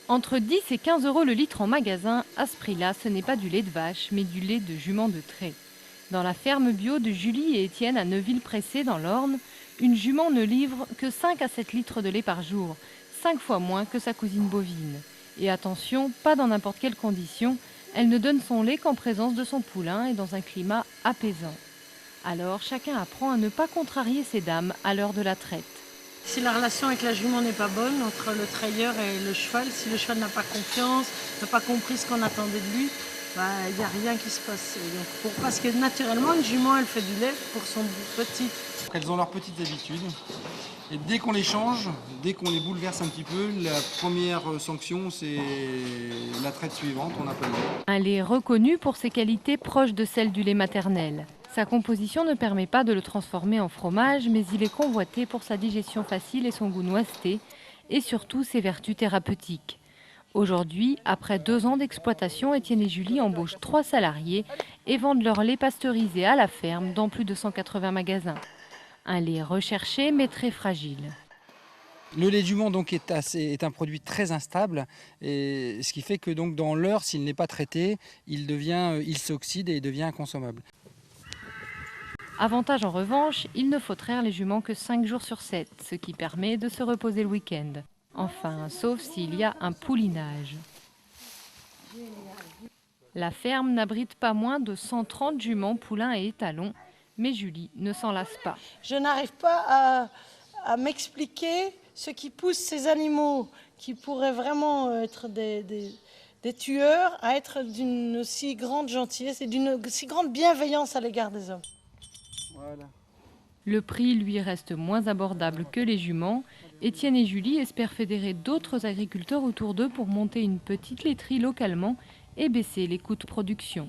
Entre 10 et 15 euros le litre en magasin, à ce prix-là, ce n'est pas du lait de vache, mais du lait de jument de trait. Dans la ferme bio de Julie et Étienne à Neuville-Pressé, dans l'Orne, une jument ne livre que 5 à 7 litres de lait par jour, 5 fois moins que sa cousine bovine. Et attention, pas dans n'importe quelle condition, elle ne donne son lait qu'en présence de son poulain et dans un climat apaisant. Alors chacun apprend à ne pas contrarier ces dames à l'heure de la traite. Si la relation avec la jument n'est pas bonne, entre le trayeur et le cheval, si le cheval n'a pas confiance, n'a pas compris ce qu'on attendait de lui, il n'y a rien qui se passe. Et donc, parce que naturellement, une jument, elle fait du lait pour son petit. Elles ont leurs petites habitudes. Et dès qu'on les change, dès qu'on les bouleverse un petit peu, la première sanction, c'est la traite suivante, on appelle. Un lait reconnu pour ses qualités proches de celles du lait maternel. Sa composition ne permet pas de le transformer en fromage, mais il est convoité pour sa digestion facile et son goût noiseté, et surtout ses vertus thérapeutiques. Aujourd'hui, après 2 ans d'exploitation, Étienne et Julie embauchent 3 salariés et vendent leur lait pasteurisé à la ferme dans plus de 180 magasins. Un lait recherché mais très fragile. Le lait de jument donc est un produit très instable, et ce qui fait que donc dans l'heure, s'il n'est pas traité, il s'oxyde et il devient inconsommable. Avantage en revanche, il ne faut traire les juments que 5 jours sur 7, ce qui permet de se reposer le week-end. Enfin, sauf s'il y a un poulinage. La ferme n'abrite pas moins de 130 juments, poulains et étalons, mais Julie ne s'en lasse pas. Je n'arrive pas à m'expliquer ce qui pousse ces animaux qui pourraient vraiment être des tueurs à être d'une aussi grande gentillesse et d'une aussi grande bienveillance à l'égard des hommes. Voilà. Le prix lui reste moins abordable que les juments. Étienne et Julie espèrent fédérer d'autres agriculteurs autour d'eux pour monter une petite laiterie localement et baisser les coûts de production.